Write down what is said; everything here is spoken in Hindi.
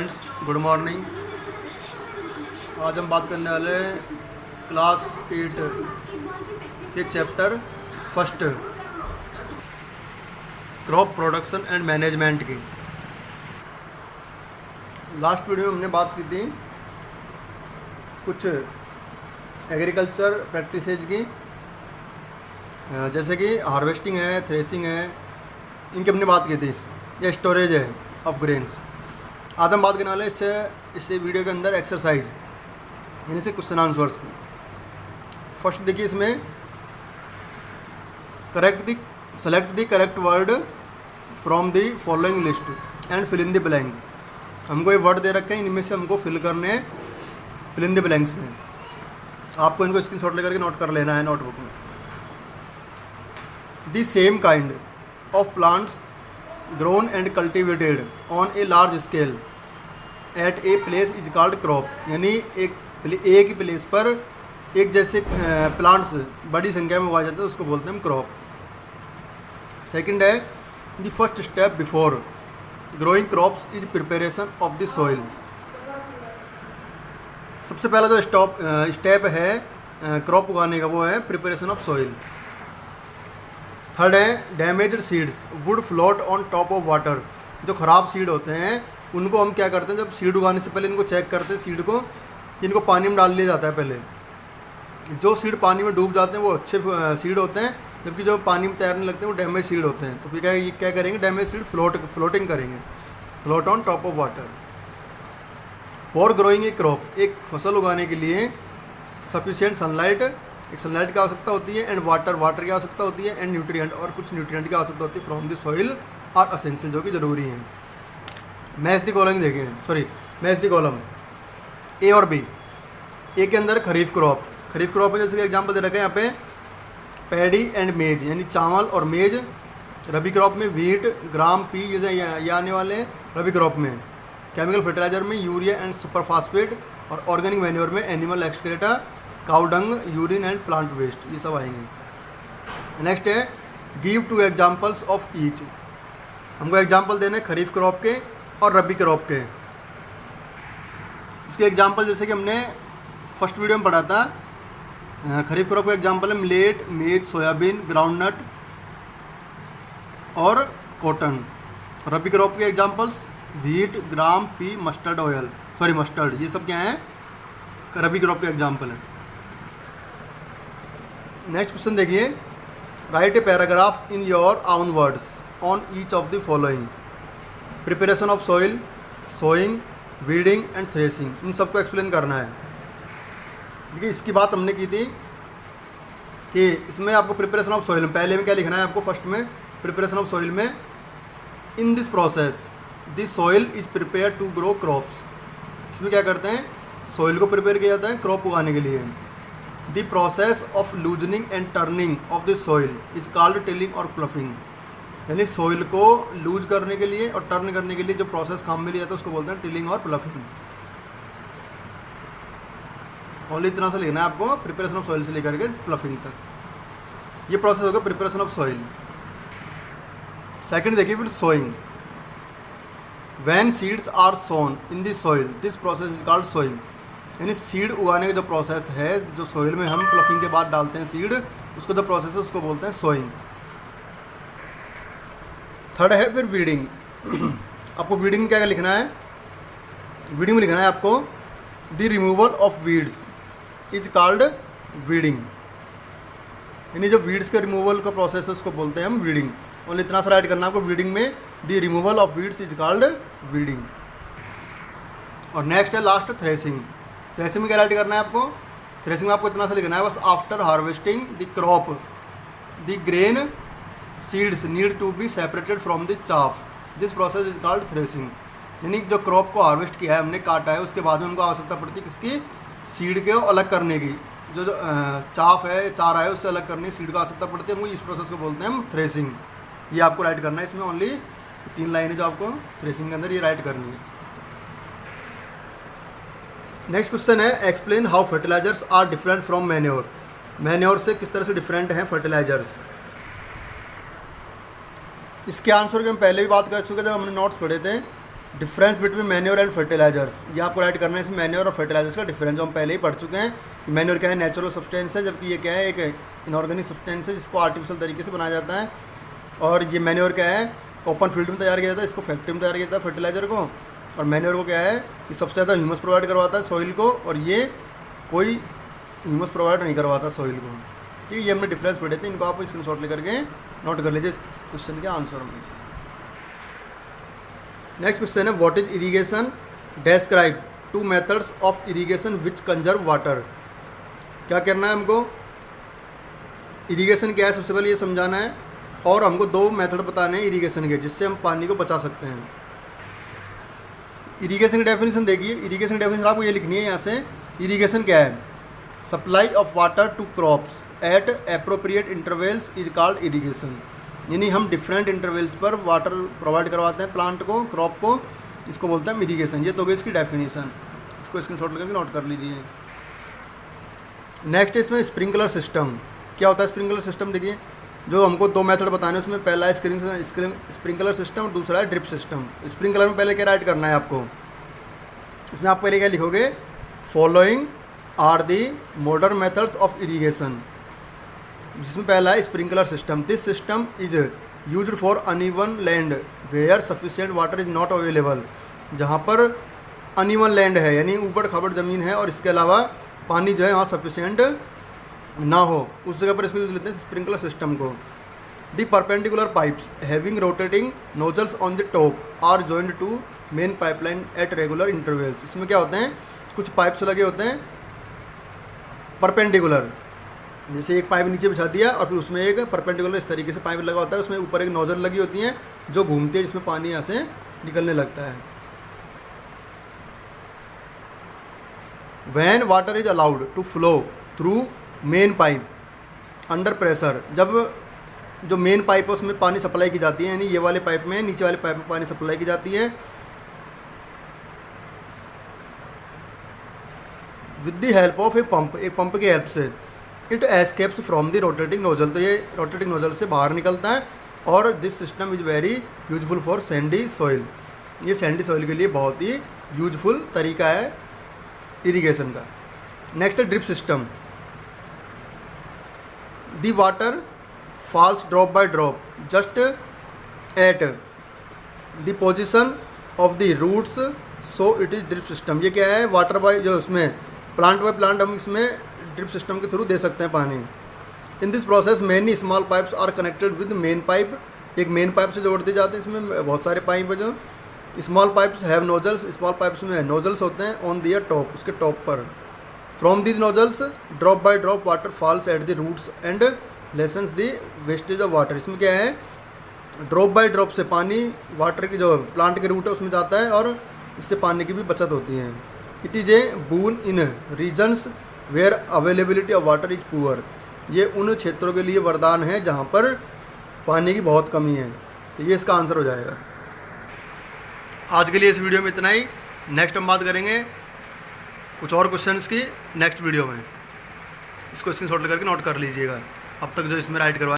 Friends, good morning. आज हम बात करने वाले हैं क्लास 8 के chapter first crop production and management की। लास्ट वीडियो में हमने बात की थी कुछ एग्रीकल्चर प्रैक्टिसेज की, जैसे कि हार्वेस्टिंग है, थ्रेसिंग है, इनकी हमने बात की थी। ये स्टोरेज है ऑफ ग्रेन्स। आज हम बात करने वाले इससे वीडियो के अंदर एक्सरसाइज यानी से क्वेश्चन आंसर्स की। फर्स्ट देखिए, इसमें select the correct word from the following list and fill in the blank. हमको ये वर्ड दे रखे हैं, इनमें से हमको फिल करने हैं फिल इन द ब्लैंक्स में। आपको इनको स्क्रीनशॉट लेकर के नोट कर लेना है नोटबुक में। The same kind of plants grown and cultivated on a large scale eight a place is called crop. यानी एक ही प्लेस पर एक जैसे प्लांट्स बड़ी संख्या में उगाए जाते हैं, उसको बोलते हैं हम क्रॉप। सेकंड है, the first step before growing crops is preparation of the soil. सबसे पहला जो स्टेप है क्रॉप उगाने का, वो है प्रिपरेशन ऑफ सॉइल। थर्ड है, damaged seeds would float on top of water. जो ख़राब सीड होते हैं उनको हम क्या करते हैं, जब सीड उगाने से पहले इनको चेक करते हैं सीड को, इनको पानी में डाल लिया जाता है पहले। जो सीड पानी में डूब जाते हैं वो अच्छे सीड होते हैं, जबकि जो पानी में तैरने लगते हैं वो डैमेज सीड होते हैं। तो फिर क्या करेंगे, डैमेज सीड फ्लोटिंग करेंगे, float on top of water. For growing A crop, एक फसल उगाने के लिए सफिशिएंट सनलाइट, एक सनलाइट की आवश्यकता होती है, एंड वाटर की आवश्यकता होती है, एंड न्यूट्रिएंट, और कुछ न्यूट्रिएंट की आवश्यकता होती है फ्रॉम द सॉइल और असेंशियल, जो कि ज़रूरी है। मैच द कॉलम देखिए, मैच द कॉलम ए और बी। ए के अंदर खरीफ क्रॉप है, जैसे कि एग्जाम्पल दे रखे हैं यहाँ पे, पैडी एंड मेज यानी चावल और मेज। रबी क्रॉप में वीट, ग्राम, पी ये आने वाले हैं रबी क्रॉप में। केमिकल फर्टिलाइजर में यूरिया एंड सुपरफॉस्फेट, और ऑर्गेनिक मैन्योर में animal excreta, cow dung, urine and plant waste, ये सब आएंगे। नेक्स्ट है, गिव 2 एग्जाम्पल्स ऑफ ईच। हमको एग्जाम्पल देने खरीफ क्रॉप के और रबी क्रॉप के। इसके एग्जाम्पल जैसे कि हमने फर्स्ट वीडियो में पढ़ा था, खरीफ क्रॉप का एग्जाम्पल है मिलेट, मेज, सोयाबीन, ग्राउंडनट और कॉटन। रबी क्रॉप के examples wheat, gram, pea, mustard, ये सब क्या हैं, रबी क्रॉप के एग्जाम्पल हैं। नेक्स्ट क्वेश्चन देखिए, write a paragraph in your own words on each of the following. Preparation of soil, sowing, weeding and threshing, इन सबको एक्सप्लेन करना है। देखिए, इसकी बात हमने की थी कि इसमें आपको प्रिपरेशन ऑफ सॉइल में पहले में क्या लिखना है आपको, फर्स्ट में प्रिपरेशन ऑफ सॉइल में, in this process the soil is prepare to grow crops. इसमें क्या करते हैं, सॉइल को प्रिपेयर किया जाता है क्रॉप उगाने के लिए। The process of loosening and turning of the soil is called tilling और प्लफिंग। यानी सॉइल को लूज करने के लिए और टर्न करने के लिए जो प्रोसेस काम में लिया जाता है उसको बोलते हैं टिलिंग और प्लफिंग। ओनली इतना सा लिखना है आपको, प्रिपरेशन ऑफ सॉइल से लेकर के प्लफिंग तक। ये प्रोसेस होगा प्रिपरेशन ऑफ सॉइल। सेकंड देखिए, फिर sowing. When seeds are sown in the soil this process is called sowing. यानी सीड उगाने का जो प्रोसेस है, जो सॉइल में हम प्लफिंग के बाद डालते हैं सीड, उसको जो प्रोसेस है उसको बोलते हैं सोइंग। थर्ड है फिर वीडिंग। आपको वीडिंग में क्या लिखना है, वीडिंग में लिखना है आपको, the removal of weeds is called weeding. यानी जो वीड्स के रिमूवल का प्रोसेस है उसको बोलते हैं हम वीडिंग। और इतना सा राइट करना है आपको, वीडिंग में the removal of weeds is called weeding. और नेक्स्ट है लास्ट, थ्रेसिंग। थ्रेसिंग में क्या राइट करना है आपको, थ्रेसिंग में आपको इतना सा लिखना है बस, after harvesting the crop the grain seeds need to be separated from the chaff, this process is called threshing. यानी जो क्रॉप को हार्वेस्ट किया है, हमने काटा है, उसके बाद में हमको आवश्यकता पड़ती है किसकी, सीड के अलग करने की। जो चाफ है, चारा है, उससे अलग करने की सीड को आवश्यकता पड़ती है, हमको इस प्रोसेस को बोलते हैं हम थ्रेसिंग। ये आपको राइट करना है। इसमें ओनली 3 लाइनें जो आपको थ्रेसिंग के अंदर ये राइट करनी है। नेक्स्ट क्वेश्चन है, explain how fertilisers are different from manure. Manure से किस तरह से डिफरेंट हैं फर्टिलाइजर्स। इसके आंसर की हम पहले भी बात कर चुके जब हमने नोट्स पढ़े थे difference between manure and fertilisers, ये आपको राइट करना है इसमें मैन्योर और फर्टिलाइजर्स का डिफरेंस, जो हम पहले ही पढ़ चुके हैं कि मैन्योर क्या है, नेचुरल सब्सटेंस है, जबकि ये क्या है, एक इनऑर्गेनिक सब्सटेंस है जिसको आर्टिफिशियल तरीके से बनाया जाता है। और ये मैन्योर क्या है, ओपन फील्ड में तैयार किया जाता है, इसको फैक्ट्री में तैयार किया जाता है फर्टिलाइजर को। और मैन्योर को क्या है कि सबसे ज़्यादा ह्यूमस प्रोवाइड करवाता है सॉइल को, और ये कोई ह्यूमस प्रोवाइड नहीं करवाता सॉइल को। ठीक है, ये हमने डिफरेंस पढ़े थे, इनको आप स्क्रीनशॉट लेकर के नोट कर लीजिए इस क्वेश्चन के आंसर में। नेक्स्ट क्वेश्चन है what is irrigation, describe 2 methods of irrigation which conserve water. क्या करना है हमको, इरीगेशन क्या है सबसे पहले ये समझाना है, और हमको 2 मेथड बताने हैं इरीगेशन के जिससे हम पानी को बचा सकते हैं। इरीगेशन की डेफिनेशन देखिए, इरीगेशन की डेफिनेशन आपको ये लिखनी है यहाँ से। इरीगेशन क्या है, supply of water to crops at appropriate intervals is called irrigation. यानी हम डिफरेंट इंटरवल्स पर वाटर प्रोवाइड करवाते हैं प्लांट को, क्रॉप को, इसको बोलते हैं इरीगेशन। ये तो होगी इसकी डेफिनेशन, इसको स्क्रीनशॉट लेकर नोट कर लीजिए। नेक्स्ट इसमें स्प्रिंकलर सिस्टम, क्या होता है स्प्रिंकलर सिस्टम, देखिए जो हमको 2 मेथड बताने हैं उसमें पहला है स्प्रिंकलर सिस्टम और दूसरा है ड्रिप सिस्टम। स्प्रिंकलर में पहले क्या राइट करना है आपको, इसमें आप पहले क्या लिखोगे, following are the modern methods of irrigation, जिसमें पहला है sprinkler system. This system is used for uneven land where sufficient water is not available, जहाँ पर अनइवन लैंड है यानी ऊबड़ खाबड़ ज़मीन है और इसके अलावा पानी जो है वहाँ सफिशिएंट ना हो, उस जगह पर इसको यूज लेते हैं स्प्रिंकलर सिस्टम को। The perpendicular pipes having rotating nozzles on the top are joined to main pipeline at regular intervals. इसमें क्या होते हैं, कुछ पाइप्स लगे होते हैं परपेंडिकुलर, जैसे एक पाइप नीचे बिछा दिया और फिर उसमें एक परपेंडिकुलर इस तरीके से पाइप लगा होता है, उसमें ऊपर एक नोजल लगी होती है जो घूमती है जिसमें पानी यहाँ से निकलने लगता है। When water is allowed to flow through main pipe under pressure, जब जो मेन पाइप है उसमें पानी सप्लाई की जाती है, यानी ये वाले पाइप में, नीचे वाले पाइप में पानी सप्लाई की जाती है with the help of a pump, एक पंप की हेल्प से। It escapes from the rotating nozzle, तो ये रोटेटिंग नोजल से बाहर निकलता है। और this system is very useful for Sandy soil, ये सैंडी सॉइल के लिए बहुत ही यूजफुल तरीका है इरीगेशन का। नेक्स्ट है drip system. The water falls drop by drop just at the position of the roots, so it is drip system. ये क्या है, वाटर बाय जो उसमें प्लांट बाय प्लांट हम इसमें ड्रिप सिस्टम के थ्रू दे सकते हैं पानी। In this process many small pipes are connected with main pipe, एक मेन पाइप से जोड़ दिए जाते हैं, इसमें बहुत सारे पाइप है जो small pipes have nozzles, small pipes में नोजल्स होते हैं ऑन दियर टॉप, उसके टॉप पर। From these nozzles drop by drop water falls at the roots and lessens the wastage of water. इसमें क्या है, ड्रॉप बाय ड्रॉप से पानी वाटर की जो प्लांट के रूट है उसमें जाता है और इससे पानी की भी बचत होती है। It is a boon in regions where availability of water is poor, ये उन क्षेत्रों के लिए वरदान है जहाँ पर पानी की बहुत कमी है। तो ये इसका आंसर हो जाएगा। आज के लिए इस वीडियो में इतना ही, नेक्स्ट हम बात करेंगे कुछ और क्वेश्चंस की नेक्स्ट वीडियो में। इसको स्क्रीनशॉट लेकर के नोट कर लीजिएगा। अब तक जो इसमें राइट करवा